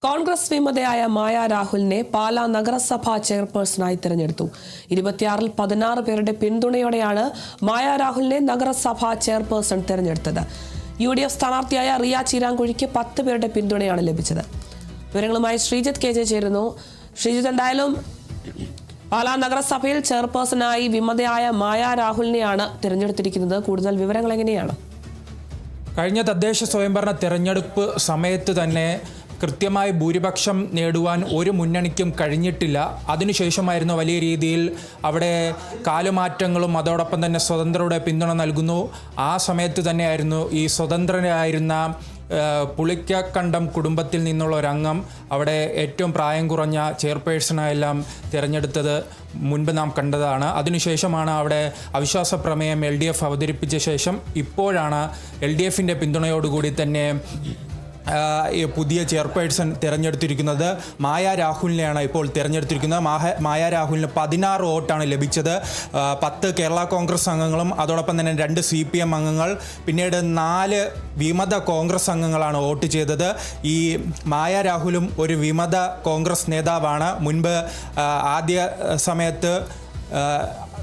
കോൺഗ്രസ് വിമതയായ മായ രാഹുലിനെ പാലാ നഗരസഭാ ചെയർപേഴ്സണായി തെരഞ്ഞെടുത്തു. 26-ൽ 16 പേരുടെ പിന്തുണയോടെയാണ് മായ രാഹുലിനെ നഗരസഭാ ചെയർപേഴ്സൺ തെരഞ്ഞെടുത്തത്. UDF സ്ഥാനാർത്ഥിയായ റിയ ചീരാങ്കുഴിക്ക് 10 പേരുടെ പിന്തുണയാണ് ലഭിച്ചത്. വിവരങ്ങളുമായി ശ്രീജിത്ത് KJ ചേരുന്നു. ശ്രീജിത്ത്, എന്തായാലും പാലാ നഗരസഭയിൽ ചെയർപേഴ്സണായി വിമതയായ മായ രാഹുലിനെയാണ് തിരഞ്ഞെടുത്തിരിക്കുന്നത്. കൂടുതൽ വിവരങ്ങൾ എങ്ങനെയാണ്? കഴിഞ്ഞ തദ്ദേശ സ്വയംഭരണ തെരഞ്ഞെടുപ്പ് സമയത്ത് തന്നെ കൃത്യമായി ഭൂരിപക്ഷം നേടുവാൻ ഒരു മുന്നണിക്കും കഴിഞ്ഞിട്ടില്ല. അതിനുശേഷമായിരുന്നു വലിയ രീതിയിൽ അവിടെ കാലുമാറ്റങ്ങളും അതോടൊപ്പം തന്നെ സ്വതന്ത്രരുടെ പിന്തുണ നൽകുന്നു. ആ സമയത്ത് തന്നെയായിരുന്നു ഈ സ്വതന്ത്രനായിരുന്ന പുളിക്കക്കണ്ടം കുടുംബത്തിൽ നിന്നുള്ള ഒരംഗം അവിടെ ഏറ്റവും പ്രായം കുറഞ്ഞ ചെയർപേഴ്സണായെല്ലാം തിരഞ്ഞെടുത്തത് മുൻപ് നാം കണ്ടതാണ്. അതിനുശേഷമാണ് അവിടെ അവിശ്വാസ പ്രമേയം LDF അവതരിപ്പിച്ച ശേഷം ഇപ്പോഴാണ് LDFിൻ്റെ പിന്തുണയോടുകൂടി തന്നെ പുതിയ ചെയർപേഴ്സൺ തിരഞ്ഞെടുത്തിരിക്കുന്നത്. മായ രാഹുലിനെയാണ് ഇപ്പോൾ തിരഞ്ഞെടുത്തിരിക്കുന്നത്. മായ രാഹുലിന് 16 വോട്ടാണ് ലഭിച്ചത്. 10 കേരള കോൺഗ്രസ് അംഗങ്ങളും അതോടൊപ്പം തന്നെ 2 CPM അംഗങ്ങൾ, പിന്നീട് 4 വിമത കോൺഗ്രസ് അംഗങ്ങളാണ് വോട്ട് ചെയ്തത്. ഈ മായ രാഹുലും ഒരു വിമത കോൺഗ്രസ് നേതാവാണ്. മുൻപ് ആദ്യ സമയത്ത്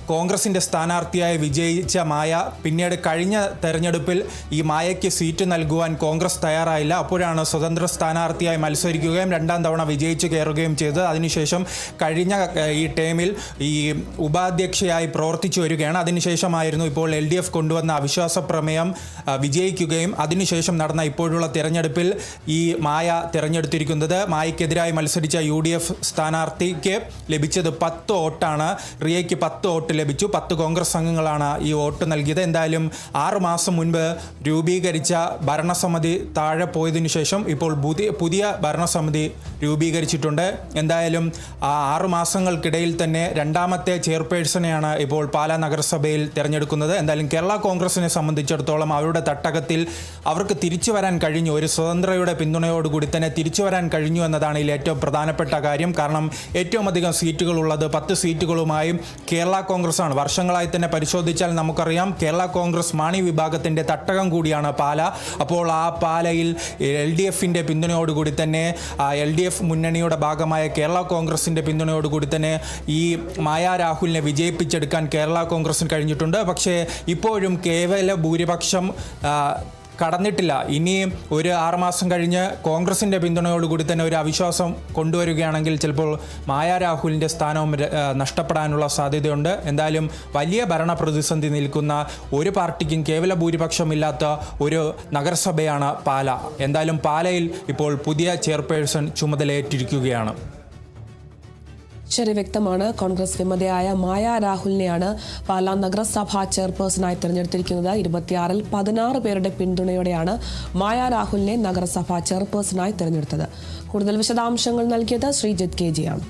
കോൺഗ്രസിൻ്റെ സ്ഥാനാർത്ഥിയായി വിജയിച്ച മായ പിന്നീട് കഴിഞ്ഞ തെരഞ്ഞെടുപ്പിൽ ഈ മായയ്ക്ക് സീറ്റ് നൽകുവാൻ കോൺഗ്രസ് തയ്യാറായില്ല. അപ്പോഴാണ് സ്വതന്ത്ര സ്ഥാനാർത്ഥിയായി മത്സരിക്കുകയും 2ാം തവണ വിജയിച്ചു കയറുകയും ചെയ്തത്. അതിനുശേഷം കഴിഞ്ഞ ഈ ടേമിൽ ഈ ഉപാധ്യക്ഷയായി പ്രവർത്തിച്ചു വരികയാണ്. അതിനുശേഷമായിരുന്നു ഇപ്പോൾ LDF കൊണ്ടുവന്ന അവിശ്വാസ പ്രമേയം വിജയിക്കുകയും അതിനുശേഷം നടന്ന ഇപ്പോഴുള്ള തിരഞ്ഞെടുപ്പിൽ ഈ മായ തിരഞ്ഞെടുത്തിരിക്കുന്നത്. മായയ്ക്കെതിരായി മത്സരിച്ച UDF സ്ഥാനാർത്ഥിക്ക് ലഭിച്ചത് 10 വോട്ടാണ്. റിയയ്ക്ക് 10 വോട്ട് ലഭിച്ചു. 10 കോൺഗ്രസ് അംഗങ്ങളാണ് ഈ വോട്ട് നൽകിയത്. എന്തായാലും 6 മാസം മുൻപ് രൂപീകരിച്ച ഭരണസമിതി താഴെ പോയതിനു ശേഷം ഇപ്പോൾ പുതിയ ഭരണസമിതി രൂപീകരിച്ചിട്ടുണ്ട്. എന്തായാലും 6 മാസങ്ങൾക്കിടയിൽ തന്നെ 2ാമത്തെ ചെയർപേഴ്സണെയാണ് ഇപ്പോൾ പാലാ നഗരസഭയിൽ തിരഞ്ഞെടുക്കുന്നത്. എന്തായാലും കേരള കോൺഗ്രസിനെ സംബന്ധിച്ചിടത്തോളം അവരുടെ തട്ടകത്തിൽ അവർക്ക് തിരിച്ചു വരാൻ കഴിഞ്ഞു. ഒരു സ്വതന്ത്രയുടെ പിന്തുണയോടുകൂടി തന്നെ തിരിച്ചു വരാൻ കഴിഞ്ഞു എന്നതാണ് ഇതിൽ ഏറ്റവും പ്രധാനപ്പെട്ട കാര്യം. കാരണം ഏറ്റവും അധികം സീറ്റുകളുള്ളത് 10 സീറ്റുകളുമായും കേരള കോൺഗ്രസ് ആണ്. വർഷങ്ങളായി തന്നെ പരിശോധിച്ചാൽ നമുക്കറിയാം കേരള കോൺഗ്രസ് മാണി വിഭാഗത്തിൻ്റെ തട്ടകം കൂടിയാണ് പാല. അപ്പോൾ ആ പാലയിൽ LDFിൻ്റെ പിന്തുണയോടുകൂടി തന്നെ LDF മുന്നണിയുടെ ഭാഗമായ കേരള കോൺഗ്രസിൻ്റെ പിന്തുണയോടുകൂടി തന്നെ ഈ മായ രാഹുലിനെ വിജയിപ്പിച്ചെടുക്കാൻ കേരള കോൺഗ്രസിന് കഴിഞ്ഞിട്ടുണ്ട്. പക്ഷേ ഇപ്പോഴും കേവല ഭൂരിപക്ഷം കടന്നിട്ടില്ല. ഇനിയും ഒരു 6 മാസം കഴിഞ്ഞ് കോൺഗ്രസിൻ്റെ പിന്തുണയോടുകൂടി തന്നെ ഒരു അവിശ്വാസം കൊണ്ടുവരികയാണെങ്കിൽ ചിലപ്പോൾ മായ രാഹുലിൻ്റെ സ്ഥാനവും നഷ്ടപ്പെടാനുള്ള സാധ്യതയുണ്ട്. എന്തായാലും വലിയ ഭരണ പ്രതിസന്ധി നിൽക്കുന്ന ഒരു പാർട്ടിക്കും കേവല ഭൂരിപക്ഷമില്ലാത്ത ഒരു നഗരസഭയാണ് പാല. എന്തായാലും പാലയിൽ ഇപ്പോൾ പുതിയ ചെയർപേഴ്സൺ ചുമതലയേറ്റിരിക്കുകയാണ്. ശരി, വ്യക്തമാണ്. കോൺഗ്രസ് വിമതയായ മായ രാഹുലിനെയാണ് പാലാ നഗരസഭാ ചെയർപേഴ്സണായി തിരഞ്ഞെടുത്തിരിക്കുന്നത്. 26-ൽ 16 പേരുടെ പിന്തുണയോടെയാണ് മായ രാഹുലിനെ നഗരസഭാ ചെയർപേഴ്സണായി തിരഞ്ഞെടുത്തത്. കൂടുതൽ വിശദാംശങ്ങൾ നൽകിയത് ശ്രീജിത്ത് KJ ആണ്.